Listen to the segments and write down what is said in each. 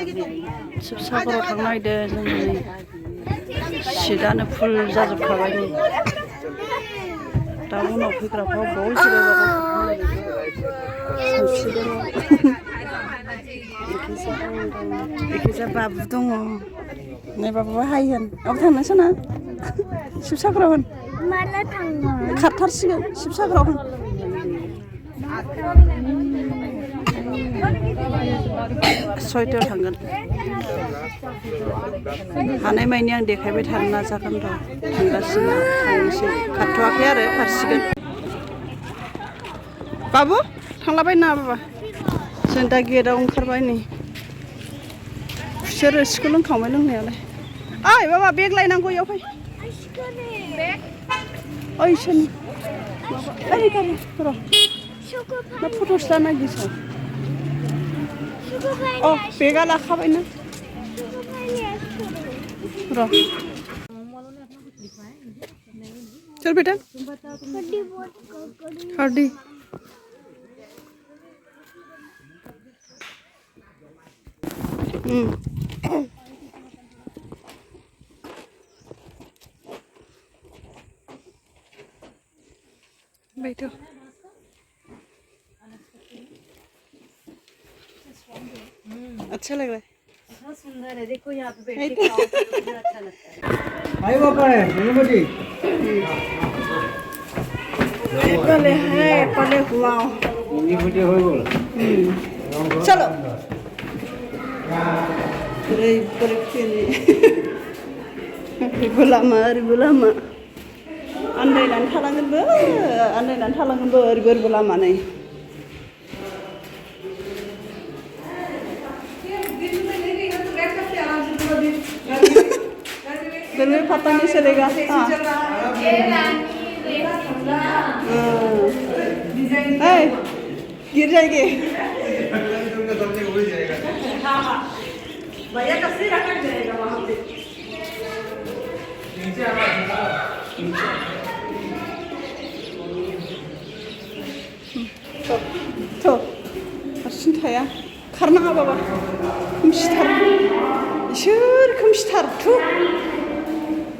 Sivasagar थांनो नागिरदों जों सिटानो फुल जाजोबखाबाय नै दा उनाव फैग्राफ्राव बल जिरायबाबो बाबु दङ नै बाबुआ हाय होन अब थांनोसै ना Sivasagar होन माला थाङो खारथारसिगोन Sivasagar होन सयतायाव थांगोन हानायमानि आं देखायबाय थानो नाजागोन र' थांगासिनो थांनोसै खारथ'वाखै आरो खारसिगोन बाबु थांलाबाय ना बाबा जों दा गेटआव ओंखारबाय नै खुसेर रोसिखौ लोंखांबाय लोंनायालाय ओइ बाबा बेग लायनांगौ इयाव फै ओइ सोरनि माबा ओइ गारि र' मा फट'सो लानो नागिरदों अ बेगा लाखाबायना र' चल बेटा हरदी बैठो अच्छा लग रहा है बहुत सुंदर है देखो यहाँ पे बैठ के खाओ तो अच्छा लगता है भाई बापा है अनुमति पहले है पहले हुआ अनुमति हो बोल चलो रे पर खेली रिबुलामा आन्दायनानै थालांगोनबो ओरैबो लामा नै घर में पता नहीं चलेगा गिर जाएंगे भैया का सिर अटक जाएगा वहाँ पे तो हारसिं थाया खारनाङा बाबा खोमसिथार इसोर खोमसिथार थु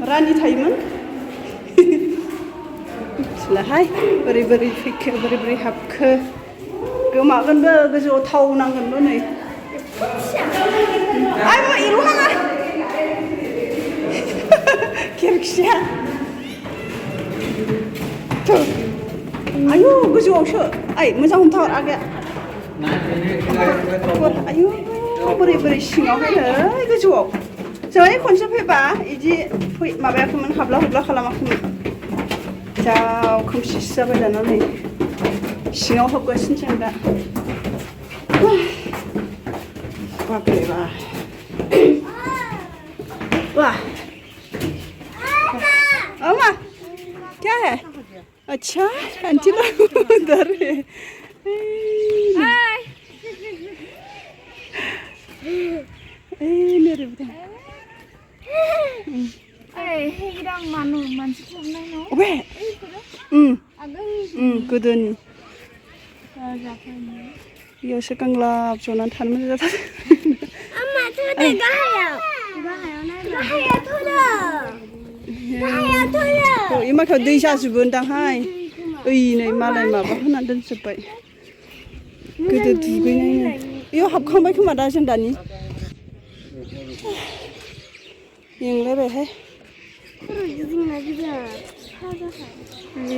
रानि थायोमोन मिथिलाहाय बोरै फैखो बोरै हाबखो गोमागोनबो गोजौआव थाव नांगोनबो नै आय मा एरु नाङा खेरखिया थु आयु गोजौआवसो ओइ मोजां हमथाहर आगैया आयु बोरै सिङावहाय नै गोजौआव जै खनसे फैबा इदि माबायाखैमोन हाबला हुबला खालामाखैमोन जा खोमसिसो जाबाय दाना नै सिङाव हाबगासिनो जों दा बापरे बा वाह अम्मा क्या है अच्छा आंटी लोग उधर है मेरे बेटा हिरां मानु मानसिखौ नायनो अबे गोदोनि बेयावसो गांलाब जनानै थानो मोजां जाथारो माखायाव दै जाजोबो होनदांहाय ओइ नै मालाय माबा होनानै दोनजोब्बाय गोदो दुगैनायनो बेयाव हाबखांबाय खोमा दा जों दानि मेंलायबायहाय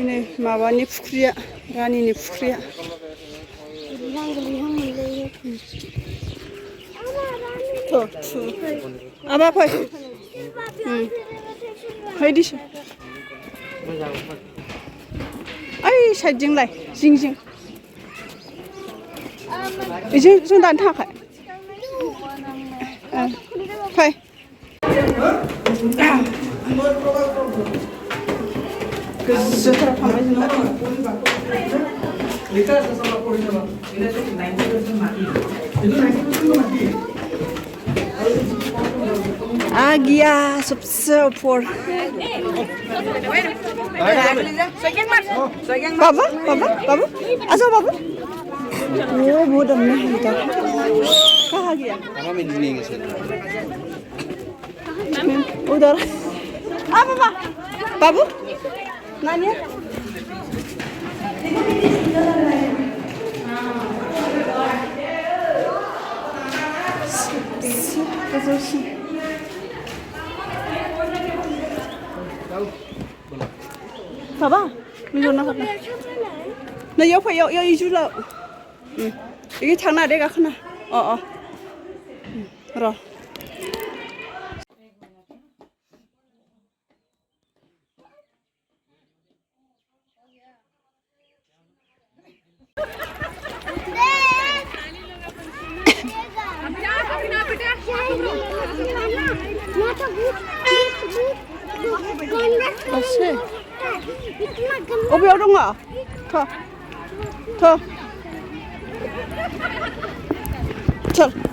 नै माबानि फुख्रिया रानिनि फुख्रिया आबा फै फैदिसो ओइ साइडजोंलाय जिं जों दानो थाखाय फै गोजौथाराव थांबाय आ गया सबसे ऊपर बाबा आ जाओ बाबू वो बहुत डरने है इधर कहाँ bahagia. Apa ini ngeset? Udah. Apa Pak? Babu? Nanya? Papa, mình nó nó yếu phải yếu yếu chút đâu. Cái thằng nào đấy cả khăn nào. Rồi. Ô béo đúng à? Thôi. Thôi. Chल.